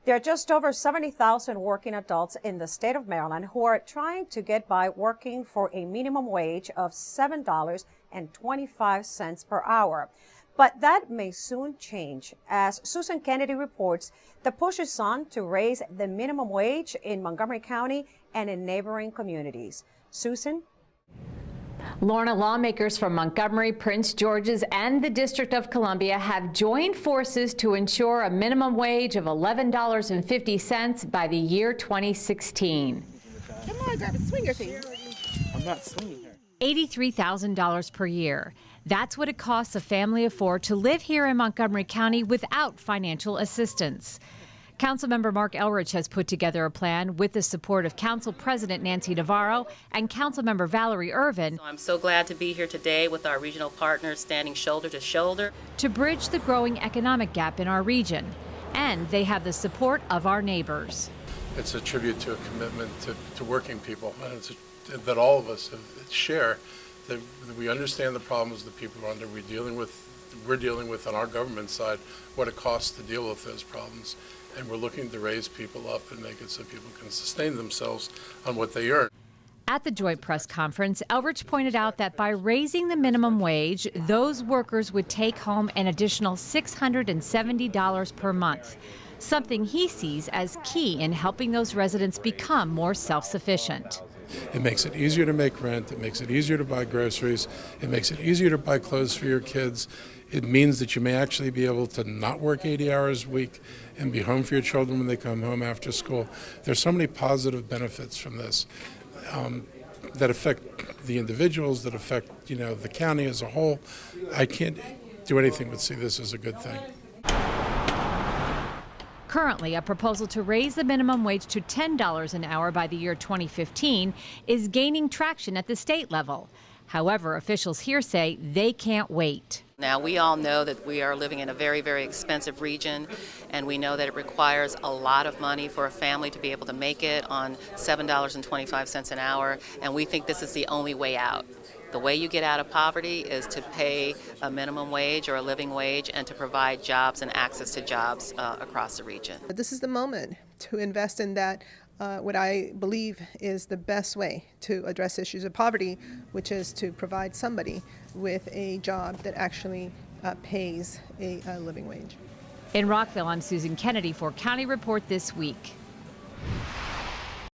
There are just over 70,000 working adults in the state of Maryland who are trying to get by working for a minimum wage of $7.25 per hour. But that may soon change. As Susan Kenedy reports, the push is on to raise the minimum wage in Montgomery County and in neighboring communities. Susan? Lorna, lawmakers from Montgomery, Prince George's, and the District of Columbia have joined forces to ensure a minimum wage of $11.50 by the year 2016. Come on, grab a swinger thing. I'm not swinging her. $83,000 per year. That's what it costs a family of four to live here in Montgomery County without financial assistance. Councilmember Mark Elrich has put together a plan with the support of Council President Nancy Navarro and Councilmember Valerie Irvin. I'm so glad to be here today with our regional partners standing shoulder to shoulder to bridge the growing economic gap in our region. And they have the support of our neighbors. It's a tribute to a commitment to working people, and that all of us share, that we understand the problems that people are under. We're dealing with on our government side what it costs to deal with those problems. And we're looking to raise people up and make it so people can sustain themselves on what they earn. At the joint press conference, Elrich pointed out that by raising the minimum wage, those workers would take home an additional $670 per month, something he sees as key in helping those residents become more self-sufficient. It makes it easier to make rent. It makes it easier to buy groceries. It makes it easier to buy clothes for your kids. It means that you may actually be able to not work 80 hours a week and be home for your children when they come home after school. There's so many positive benefits from this that affect the individuals, that affect the county as a whole. I can't do anything but see this as a good thing. Currently, a proposal to raise the minimum wage to $10 an hour by the year 2015 is gaining traction at the state level. However, officials here say they can't wait. Now, we all know that we are living in a very, very expensive region, and we know that it requires a lot of money for a family to be able to make it on $7.25 an hour, and we think this is the only way out. The way you get out of poverty is to pay a minimum wage or a living wage and to provide jobs and access to jobs across the region. This is the moment to invest in that, what I believe is the best way to address issues of poverty, which is to provide somebody with a job that actually pays a living wage. In Rockville, I'm Susan Kenedy for County Report This Week.